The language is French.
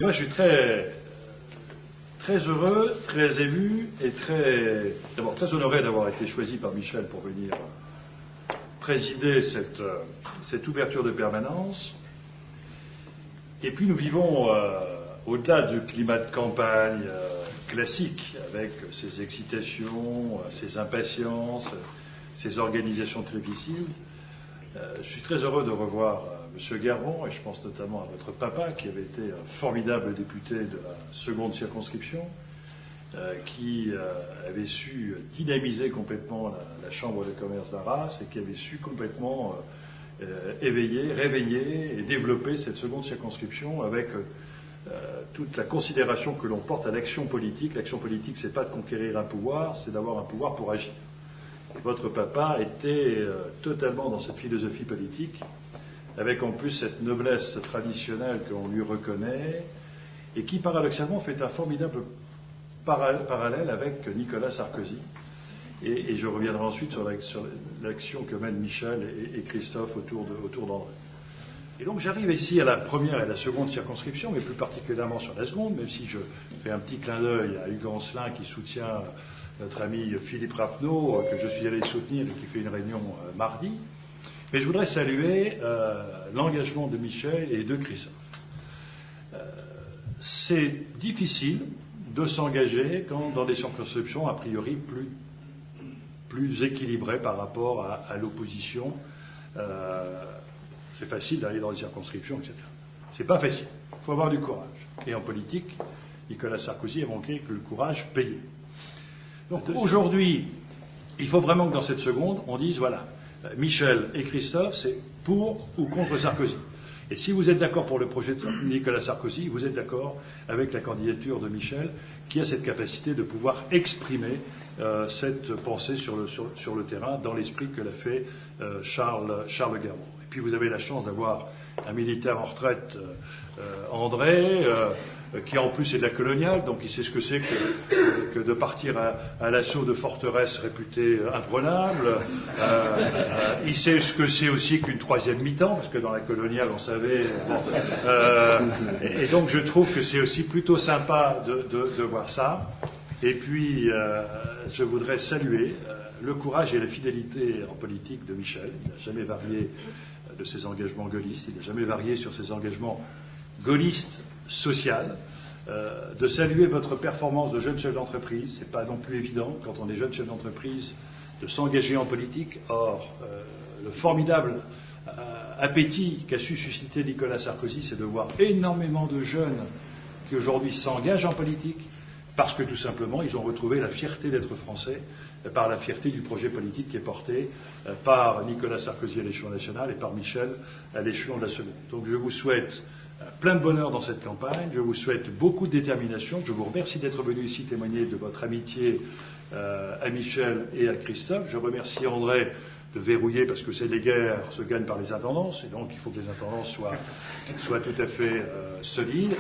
Moi, je suis très heureux, très ému et d'abord très honoré d'avoir été choisi par Michel pour venir présider cette ouverture de permanence. Et puis nous vivons, au-delà du climat de campagne classique, avec ses excitations, ses impatiences, ses organisations très difficiles. Je suis très heureux de revoir M. Garron, et je pense notamment à votre papa, qui avait été un formidable député de la seconde circonscription, qui avait su dynamiser complètement la Chambre de commerce d'Arras et qui avait su complètement réveiller et développer cette seconde circonscription avec toute la considération que l'on porte à l'action politique. L'action politique, c'est pas de conquérir un pouvoir, c'est d'avoir un pouvoir pour agir. Votre papa était totalement dans cette philosophie politique, avec en plus cette noblesse traditionnelle qu'on lui reconnaît, et qui paradoxalement fait un formidable parallèle avec Nicolas Sarkozy. Et je reviendrai ensuite sur l'action que mènent Michel et Christophe autour d'André. Et donc j'arrive ici à la première et à la seconde circonscription, mais plus particulièrement sur la seconde, même si je fais un petit clin d'œil à Hugues Ancelin qui soutient notre ami Philippe Rappeneau, que je suis allé soutenir et qui fait une réunion mardi. Mais je voudrais saluer l'engagement de Michel et de Christophe. C'est difficile de s'engager quand dans des circonscriptions a priori plus équilibrées par rapport à l'opposition. C'est facile d'aller dans les circonscriptions, etc. C'est pas facile. Il faut avoir du courage. Et en politique, Nicolas Sarkozy a montré que le courage payait. Donc aujourd'hui, il faut vraiment que dans cette seconde, on dise, voilà, Michel et Christophe, c'est pour ou contre Sarkozy. Et si vous êtes d'accord pour le projet de Nicolas Sarkozy, vous êtes d'accord avec la candidature de Michel, qui a cette capacité de pouvoir exprimer cette pensée sur le terrain, dans l'esprit que l'a fait Charles Garron. Et puis vous avez la chance d'avoir un militaire en retraite, André, qui en plus est de la coloniale, donc il sait ce que c'est que de partir à l'assaut de forteresses réputées imprenables. Il sait ce que c'est aussi qu'une troisième mi-temps, parce que dans la coloniale, on savait. Et donc je trouve que c'est aussi plutôt sympa de voir ça. Et puis je voudrais saluer le courage et la fidélité en politique de Michel. Il n'a jamais varié de ses engagements gaullistes, il n'a jamais varié sur ses engagements gaullistes social, de saluer votre performance de jeune chef d'entreprise. C'est pas non plus évident quand on est jeune chef d'entreprise de s'engager en politique. Or, le formidable appétit qu'a su susciter Nicolas Sarkozy, c'est de voir énormément de jeunes qui aujourd'hui s'engagent en politique parce que tout simplement ils ont retrouvé la fierté d'être français par la fierté du projet politique qui est porté par Nicolas Sarkozy à l'échelon national et par Michel à l'échelon de la seconde. Donc je vous souhaite plein de bonheur dans cette campagne, je vous souhaite beaucoup de détermination, je vous remercie d'être venu ici témoigner de votre amitié à Michel et à Christophe. Je remercie André de verrouiller parce que les guerres se gagnent par les intendances et donc il faut que les intendances soient tout à fait solides.